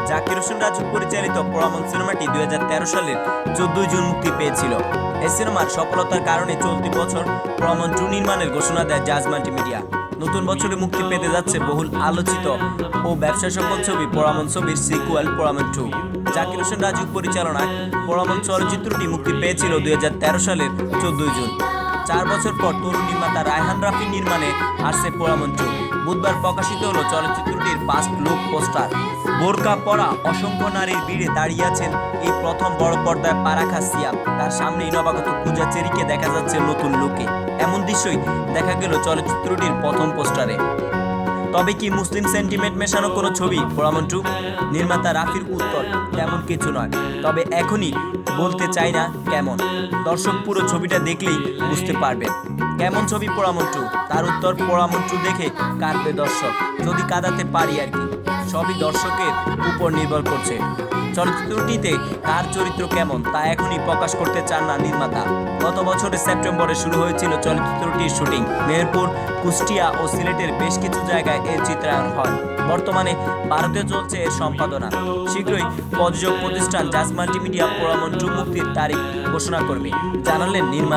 জাকির হোসেন রাজু পরিচালিত পোড়ামন সিনেমাটি 2013 সালের 14 জুন মুক্তি পেয়েছিল। এই সিনেমার সফলতার কারণে চলতি বছর পোড়ামন 2 নির্মাণের ঘোষণা দেয় জাজ মাল্টিমিডিয়া। নতুন বছরে মুক্তি পেতে যাচ্ছে বহুল আলোচিত ও ব্যবসা সফল ছবি পোড়ামন ছবির সিকুয়েল পোড়ামন 2। জাকির হোসেন রাজুর পরিচালনায় পোড়ামন চলচ্চিত্রটি মুক্তি পেয়েছিল 2013 সালের 14 জুন। 4 বছর পর তরুণ নির্মাতা রায়হান রাফির নির্মাণে আসছে পোড়ামন 2। বুধবার প্রকাশিত হলো চলচ্চিত্রটির ফার্স্ট লুক পোস্টার। বোরকা পরা অসংখ্য নারীর ভিড়ে দাঁড়িয়ে আছেন এই প্রথম বড় পর্দায় পারাখা সিয়াম। তার সামনেই নবাগত পূজা চেরিকে দেখা যাচ্ছে নতুন লুকে। এমন দৃশ্যই দেখা গেল চলচ্চিত্রটির প্রথম পোস্টারে। তবে কি মুসলিম সেন্টিমেন্ট মেশানো কোনো ছবি পোড়ামন 2? নির্মাতা রাফির উত্তর, তেমন কিছু নয়, তবে এখনই বলতে চাই না কেমন। দর্শক পুরো ছবিটা দেখলেই বুঝতে পারবেন কেমন ছবি পোড়ামন 2। তার উত্তর, পোড়ামন 2 দেখে কাঁদবে দর্শক, যদি কাঁদাতে পারি আর কি। সবই দর্শকের উপর নির্ভর করছে। চলচ্চিত্রটিতে কার চরিত্র কেমন তা এখনই প্রকাশ করতে চান না নির্মাতা। গত বছরের সেপ্টেম্বরে শুরু হয়েছিল চলচ্চিত্রটির শুটিং। মেহেরপুর, কুষ্টিয়া ও সিলেটের বেশ কিছু জায়গায় এর চিত্রায়ন হয়। বর্তমানে ভারতে চলছে এর সম্পাদনা। শীঘ্রই প্রযোজক প্রতিষ্ঠান জাজ মাল্টিমিডিয়া পোড়ামন 2 মুক্তির তারিখ ঘোষণা করবে, জানালেন নির্মাতা।